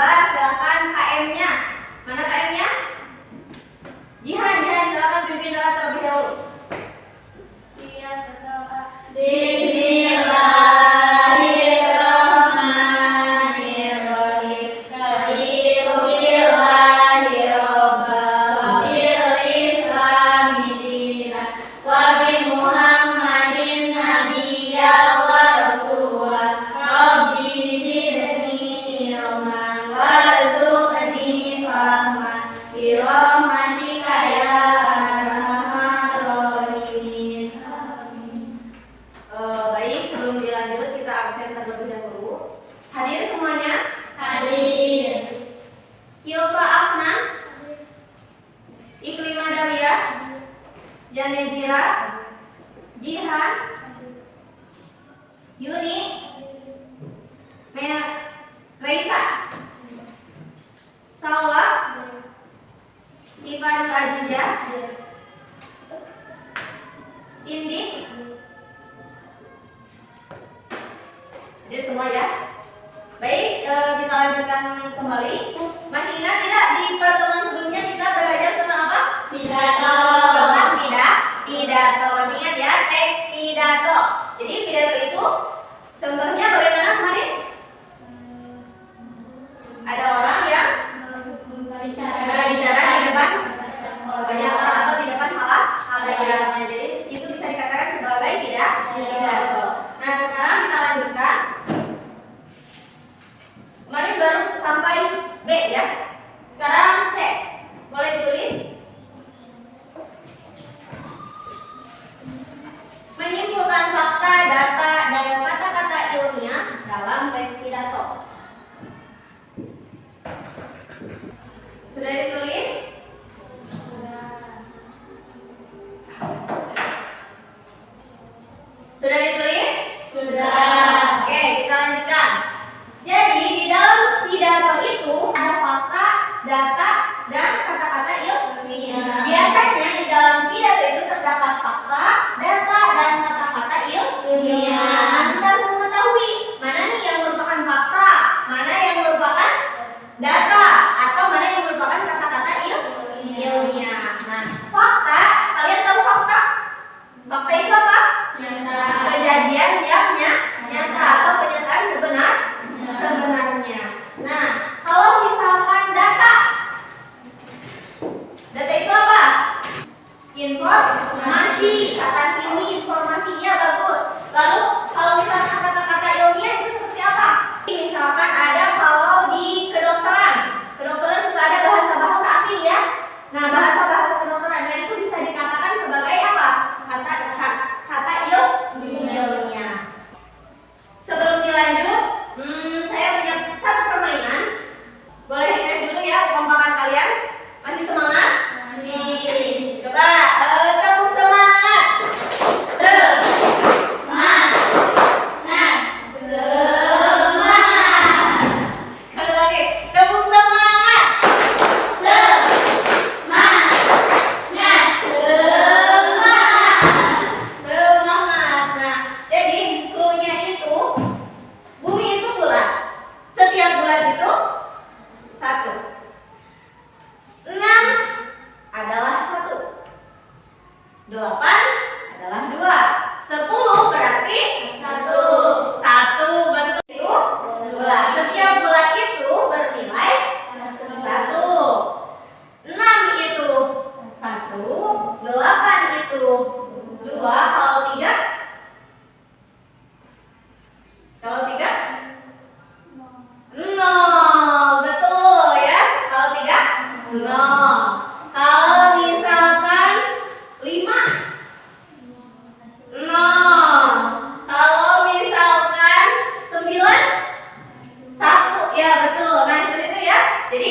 Coba silakan KM-nya. Mana KM-nya? Jihan, silakan pimpin doa terlebih dahulu. Iya, berdoa. Baik, sebelum dilanjut kita absen terlebih dahulu. Hadir semuanya? Hadir. Kilfa Afnan, Iklima Dalia, Janejira, Jihan, Yuni, Reisa, Salwa, Ivan Ajiza, Cindy. Hadir semua ya. Baik, kita lanjutkan kembali. Masih ingat tidak di pertemuan sebelumnya kita belajar tentang apa? Pidato. Tentang pidato. Masih ingat ya, teks pidato. Jadi pidato itu contohnya bagaimana kemarin? Ada orang yang berbicara di depan banyak orang atau di depan halayak. Jadi itu bisa dikatakan sebagai pidato. Nah, sekarang kita lanjutkan. Kemarin baru sampai B ya. Sekarang C. Boleh ditulis? Menyimpulkan fakta, data, dan kata-kata ilmiah dalam teks pidato. Sudah ditulis? Sudah ditulis? Sudah. Oke, kita lanjutkan. Jadi di dalam pidato itu ada fakta, data, dan kata-kata ilmiah. Biasanya di dalam pidato itu terdapat fakta, data, dan kata-kata ilmiah. Nah, kita harus mengetahui mana nih yang merupakan fakta, mana yang merupakan data, atau mana yang merupakan kata-kata ilmiah. Nah, fakta, kalian tahu fakta? Fakta itu apa? Kejadian yang nyata atau kenyataan sebenarnya. Nah, kalau misalkan data itu apa? Informasi. Kata sini informasi, ya bagus. Lalu kalau misalkan kata-kata ilmiah itu seperti apa? Misalkan ada kalau di kedokteran suka ada bahasa-bahasa asing ya. Nah, bahasa-bahasa kedokteran, nah itu bisa dikatakan sebagai apa? Kata ilmiah. Sebelum dilanjut, saya punya satu permainan. Boleh dites dulu ya kompakan kalian. Masih semangat? Masih. Coba tepuk semangat. Sekali lagi, tepuk semangat. Semangat. Nah, jadi clue-nya itu bumi itu bulat. Setiap bulat itu 1. 6 adalah 1. 8 adalah 2. 10 berarti 1. 1 bentuk itu bulat. Setiap bulat itu bernilai 1. 6 itu 1. 8 itu 2. Kalau 3? Kalau 3? 0. Betul ya. Kalau 3? 0. Kalau misalkan 5? 0. Kalau misalkan 9? 1. Ya betul. Nah seperti itu ya. Jadi